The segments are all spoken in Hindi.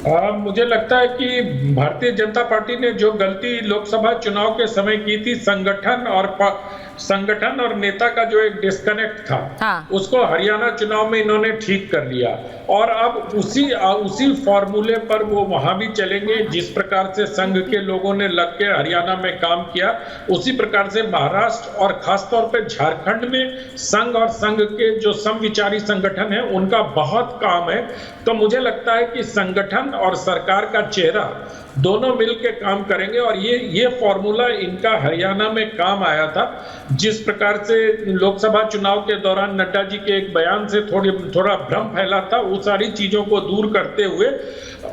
मुझे लगता है कि भारतीय जनता पार्टी ने जो गलती लोकसभा चुनाव के समय की थी, संगठन और नेता का जो एक डिस्कनेक्ट था, हाँ। उसको हरियाणा चुनाव में इन्होंने ठीक कर लिया। और अब उसी फॉर्मूले पर वो वहां भी चलेंगे। जिस प्रकार से संघ के लोगों ने लग के हरियाणा में काम किया, उसी प्रकार से महाराष्ट्र और खासतौर पे झारखंड में संघ और संघ के जो समविचारी संगठन है उनका बहुत काम है। तो मुझे लगता है कि संगठन और सरकार का चेहरा दोनों मिलकर काम करेंगे, और ये फॉर्मूला इनका हरियाणा में काम आया था। जिस प्रकार से लोकसभा चुनाव के दौरान नड्डा जी के एक बयान से थोड़ा भ्रम फैला था, वो सारी चीजों को दूर करते हुए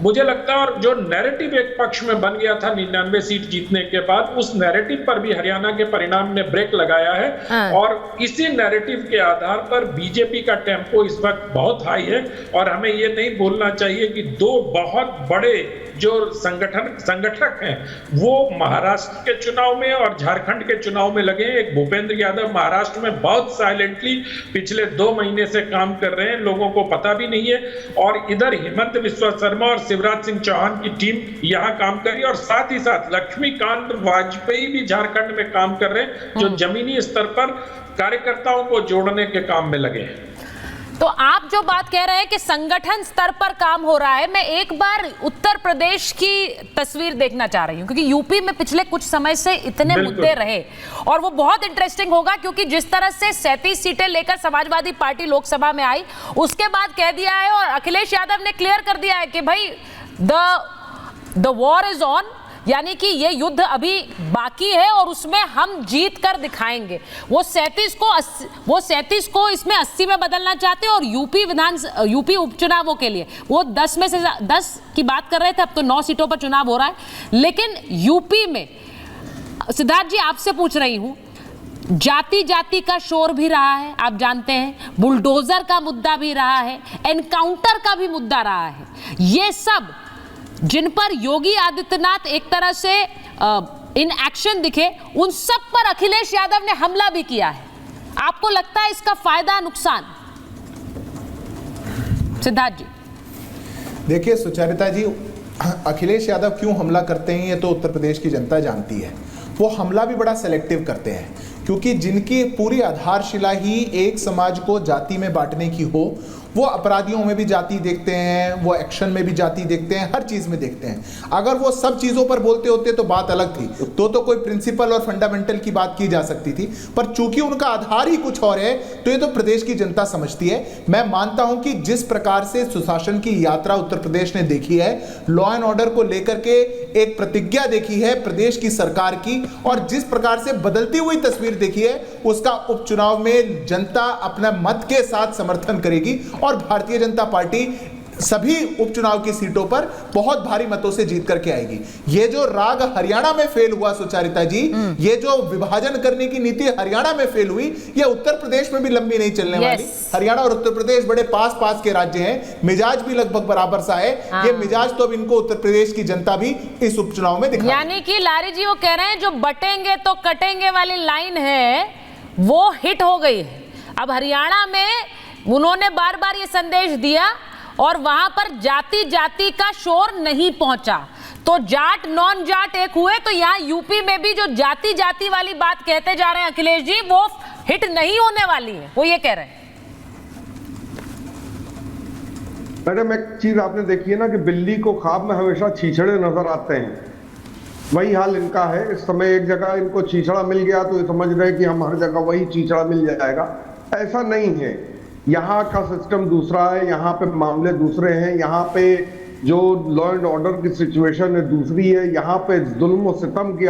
मुझे लगता है, और जो नैरेटिव एक पक्ष में बन गया था 99 सीट जीतने के बाद, उस नैरेटिव पर भी हरियाणा के परिणाम ने ब्रेक लगाया है। और इसी नैरेटिव के आधार पर बीजेपी का टेम्पो इस वक्त बहुत हाई है। और हमें ये नहीं भूलना चाहिए कि दो बहुत बड़े जो संगठक हैं वो महाराष्ट्र के चुनाव में और झारखंड के चुनाव में लगे हैं। एक भूपेंद्र यादव महाराष्ट्र में बहुत साइलेंटली पिछले 2 महीने से काम कर रहे हैं, लोगों को पता भी नहीं है। और इधर हिमंत बिस्वा शर्मा और शिवराज सिंह चौहान की टीम यहाँ काम कर रही है, और साथ ही साथ लक्ष्मीकांत वाजपेयी भी झारखंड में काम कर रहे हैं, जो जमीनी स्तर पर कार्यकर्ताओं को जोड़ने के काम में लगे हैं। तो आप जो बात कह रहे हैं कि संगठन स्तर पर काम हो रहा है, मैं एक बार उत्तर प्रदेश की तस्वीर देखना चाह रही हूं, क्योंकि यूपी में पिछले कुछ समय से इतने मुद्दे रहे, और वो बहुत इंटरेस्टिंग होगा, क्योंकि जिस तरह से 37 सीटें लेकर समाजवादी पार्टी लोकसभा में आई, उसके बाद कह दिया है और अखिलेश यादव ने क्लियर कर दिया है कि भाई द वॉर इज ऑन, यानी कि ये युद्ध अभी बाकी है और उसमें हम जीत कर दिखाएंगे। वो 37 को इसमें 80 में बदलना चाहते हैं, और यूपी उपचुनावों के लिए वो 10 में से 10 की बात कर रहे थे, अब तो 9 सीटों पर चुनाव हो रहा है। लेकिन यूपी में सिद्धार्थ जी आपसे पूछ रही हूं, जाति का शोर भी रहा है, आप जानते हैं, बुलडोजर का मुद्दा भी रहा है, एनकाउंटर का भी मुद्दा रहा है। ये सब जिन पर योगी आदित्यनाथ एक तरह से इन एक्शन दिखे, उन सब पर अखिलेश यादव ने हमला भी किया है। आपको लगता है इसका फायदा नुकसान? सिद्धार्थ जी। देखिए सुचरिता जी, अखिलेश यादव क्यों हमला करते हैं ये तो उत्तर प्रदेश की जनता जानती है। वो हमला भी बड़ा सेलेक्टिव करते हैं, क्योंकि जिनकी पूरी आधारशिला ही एक समाज को जाति में बांटने की हो, वो अपराधियों में भी जाति देखते हैं, वो एक्शन में भी जाति देखते हैं, हर चीज में देखते हैं। अगर वो सब चीजों पर बोलते होते तो बात अलग थी, तो कोई प्रिंसिपल और फंडामेंटल की बात की जा सकती थी। पर चूंकि उनका आधार ही कुछ और है, तो ये तो प्रदेश की जनता समझती है। मैं मानता हूं कि जिस प्रकार से सुशासन की यात्रा उत्तर प्रदेश ने देखी है, लॉ एंड ऑर्डर को लेकर के एक प्रतिज्ञा देखी है प्रदेश की सरकार की, और जिस प्रकार से बदलती हुई तस्वीर देखी है, उसका उपचुनाव में जनता अपना मत के साथ समर्थन करेगी, और भारतीय जनता पार्टी सभी उपचुनाव की सीटों पर बहुत भारी मतों से जीत करके आएगी। ये जो राग हरियाणा में फेल हुआ सुचारिता जी, ये जो विभाजन करने की नीति हरियाणा में फेल हुई, ये उत्तर प्रदेश में भी लंबी नहीं चलने वाली। हरियाणा और उत्तर प्रदेश बड़े पास के राज्य हैं, मिजाज भी लगभग बराबर सा है। ये मिजाज तो अब इनको उत्तर प्रदेश की जनता भी इस उपचुनाव में दिखा, यानी कि लारी जी वो कह रहे हैं जो बटेंगे तो कटेंगे वाली लाइन है वो हिट हो गई है। अब हरियाणा में उन्होंने बार बार ये संदेश दिया और वहां पर जाति का शोर नहीं पहुंचा, तो जाट नॉन जाट एक हुए। तो यहाँ यूपी में भी जो जाति वाली बात कहते जा रहे हैं अखिलेश जी, वो हिट नहीं होने वाली है, वो ये कह रहे हैं। मैडम एक चीज आपने देखी है ना कि बिल्ली को ख्वाब में हमेशा छीछड़े नजर आते हैं, वही हाल इनका है। इस समय एक जगह इनको छीछड़ा मिल गया तो ये समझ रहे कि हम हर जगह वही छीछड़ा मिल जाएगा। ऐसा नहीं है, यहाँ का सिस्टम दूसरा है, यहाँ पे मामले दूसरे हैं, यहाँ पे जो लॉ एंड ऑर्डर की सिचुएशन है दूसरी है, यहाँ पे जुल्म और सितम की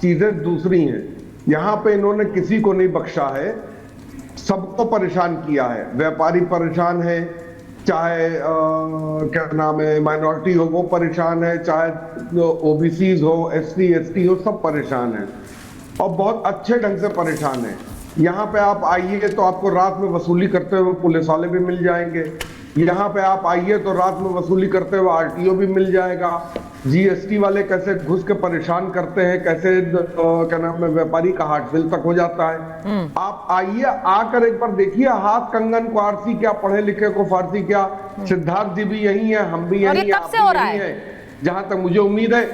चीजें दूसरी हैं। यहाँ पे इन्होंने किसी को नहीं बख्शा है, सबको परेशान किया है। व्यापारी परेशान है, चाहे क्या नाम है माइनॉरिटी हो वो परेशान है, चाहे ओबीसीज हो, एससी एसटी हो, सब परेशान है और बहुत अच्छे ढंग से परेशान है। यहाँ पे आप आइए तो आपको रात में वसूली करते हुए पुलिस वाले भी मिल जाएंगे, यहाँ पे आप आइए तो रात में वसूली करते हुए आरटीओ भी मिल जाएगा। जीएसटी वाले कैसे घुस के परेशान करते हैं, कैसे क्या नाम है व्यापारी का हार्टफेल तक हो जाता है। आप आइए, आकर एक बार देखिए हाथ कंगन को फारसी क्या, पढ़े लिखे को फारसी क्या। सिद्धार्थ जी भी यही है, हम भी यही कब से हो रहा है? जहां तक मुझे उम्मीद है,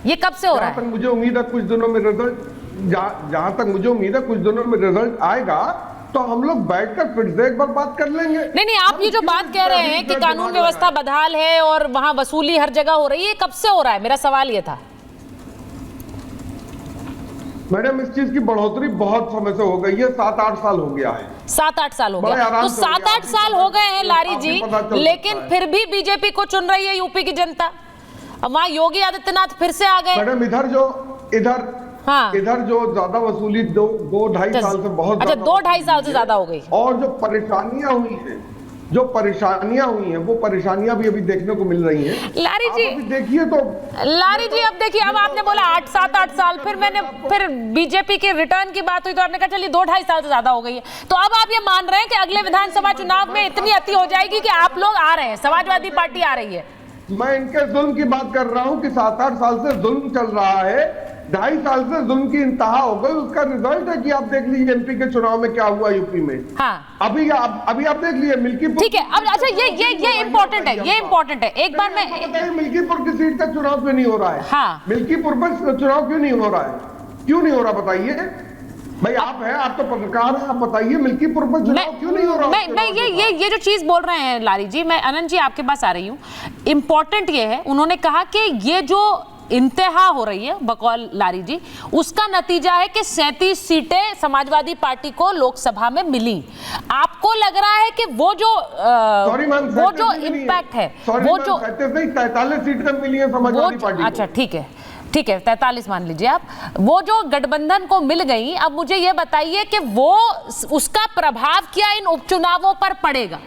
ये कब से हो रहा है? जहां तक मुझे उम्मीद है कुछ दिनों में रिजल्ट, जहां तक मुझे उम्मीद है कुछ दिनों में रिजल्ट आएगा तो हम लोग बैठकर फिर से एक बार बात कर लेंगे। नहीं, आप ये जो बात कह रहे हैं कि कानून व्यवस्था बदहाल है और वहां वसूली हर जगह हो रही है, कब से हो रहा है? मेरा सवाल ये था। मैडम, इस चीज की बढ़ोतरी बहुत समय से हो गई है, 7-8 साल हो गया है। 7-8 साल हो गया, तो 7-8 साल हो गए हैं लारी जी, लेकिन फिर भी बीजेपी को चुन रही है यूपी की जनता। वहां योगी आदित्यनाथ फिर से आ गए। मैडम, इधर जो ज्यादा वसूली 2-2.5 साल से बहुत, अच्छा 2-2.5 साल से ज्यादा हो गई, और जो परेशानियां हुई हैं वो परेशानियां भी अभी देखने को मिल रही हैं। लारी जी देखिए तो लारी जी, अब देखिए, अब आपने बोला 7-8 साल, फिर बीजेपी के रिटर्न की बात हुई तो आपने कहा चलिए 2-2.5 साल से ज्यादा हो गई है। तो अब आप ये मान रहे हैं कि अगले विधानसभा चुनाव में इतनी अति हो जाएगी कि आप लोग आ रहे हैं, समाजवादी पार्टी आ रही है? मैं इनके जुल्म की बात कर रहा हूं कि 7-8 साल से जुल्म चल रहा है, 2.5 साल से जुल्म की इंतहा हो गई। उसका रिजल्ट है कि आप देख लीजिए एमपी के चुनाव में क्या हुआ यूपी में। हाँ। अभी आप देख लीजिए मिल्कीपुर। ठीक है, अब अच्छा ये इम्पोर्टेंट है, ये इम्पोर्टेंट है। एक बार मैं बताइए, मिल्कीपुर की सीट का चुनाव क्यों नहीं हो रहा है? हाँ। मिल्कीपुर पर चुनाव क्यों नहीं हो रहा है? क्यों नहीं हो रहा बताइए भाई, आप हैं, आप तो पत्रकार हैं, आप बताइए मिल्कीपुर पर चुनाव क्यों नहीं हो रहा? मैं ये जो चीज बोल रहे हैं लारी जी, मैं अनंत जी आपके पास आ रही हूँ। इंपॉर्टेंट ये है, उन्होंने कहा कि ये जो इंतहा हो रही है बकौल लारी जी, उसका नतीजा है कि 37 सीटें समाजवादी पार्टी को लोकसभा में मिली। आपको लग रहा है कि वो जो इम्पैक्ट है, वो जो 43 सीटें मिली है समाजवादी पार्टी को। अच्छा ठीक है 43 मान लीजिए आप, वो जो गठबंधन को मिल गई, अब मुझे ये बताइए कि वो उसका प्रभाव क्या इन उपचुनावों पर पड़ेगा?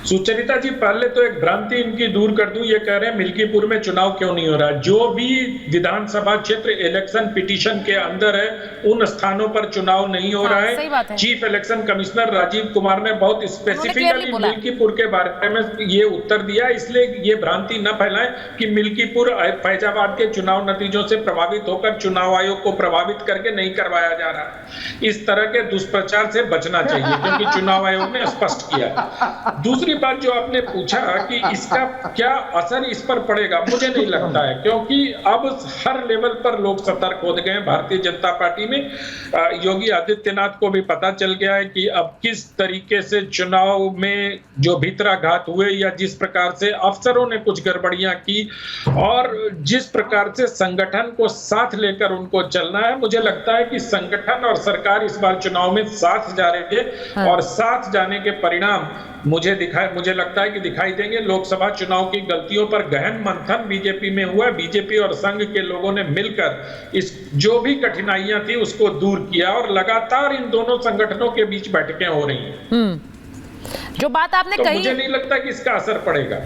सुचरिता जी, पहले तो एक भ्रांति इनकी दूर कर दूं, ये कह रहे हैं मिल्कीपुर में चुनाव क्यों नहीं हो रहा। जो भी विधानसभा क्षेत्र इलेक्शन पिटीशन के अंदर है, उन स्थानों पर चुनाव नहीं हो रहा है। Chief election commissioner Rajiv Kumar ने बहुत स्पेसिफिकली मिल्कीपुर के बारे में ये उत्तर दिया, इसलिए ये भ्रांति न फैलाएं कि मिल्कीपुर फैजाबाद के चुनाव नतीजों से प्रभावित होकर चुनाव आयोग को प्रभावित करके नहीं करवाया जा रहा। इस तरह के दुष्प्रचार से बचना चाहिए, क्योंकि चुनाव आयोग ने स्पष्ट किया। दूसरी बात जो आपने पूछा कि इसका क्या असर इस पर पड़ेगा, मुझे नहीं लगता है, क्योंकि अब हर लेवल पर लोग सतर्क हो गए हैं। भारतीय जनता पार्टी में योगी आदित्यनाथ को भी पता चल गया है कि अब किस तरीके से चुनाव में जो भीतराघात हुए या जिस प्रकार से अफसरों ने कुछ गड़बड़ियां की और जिस प्रकार से संगठन को साथ लेकर उनको चलना है, मुझे लगता है कि संगठन और सरकार इस बार चुनाव में साथ जा रहे थे और साथ जाने के परिणाम मुझे लगता है कि दिखाई देंगे। लोकसभा चुनाव की गलतियों पर गहन मंथन बीजेपी में हुआ। बीजेपी और संघ के लोगों ने मिलकर इस जो भी कठिनाइयां थी उसको दूर किया और लगातार इन दोनों संगठनों के बीच बैठकें हो रही हैं। जो बात आपने तो कही, मुझे नहीं लगता कि इसका असर पड़ेगा।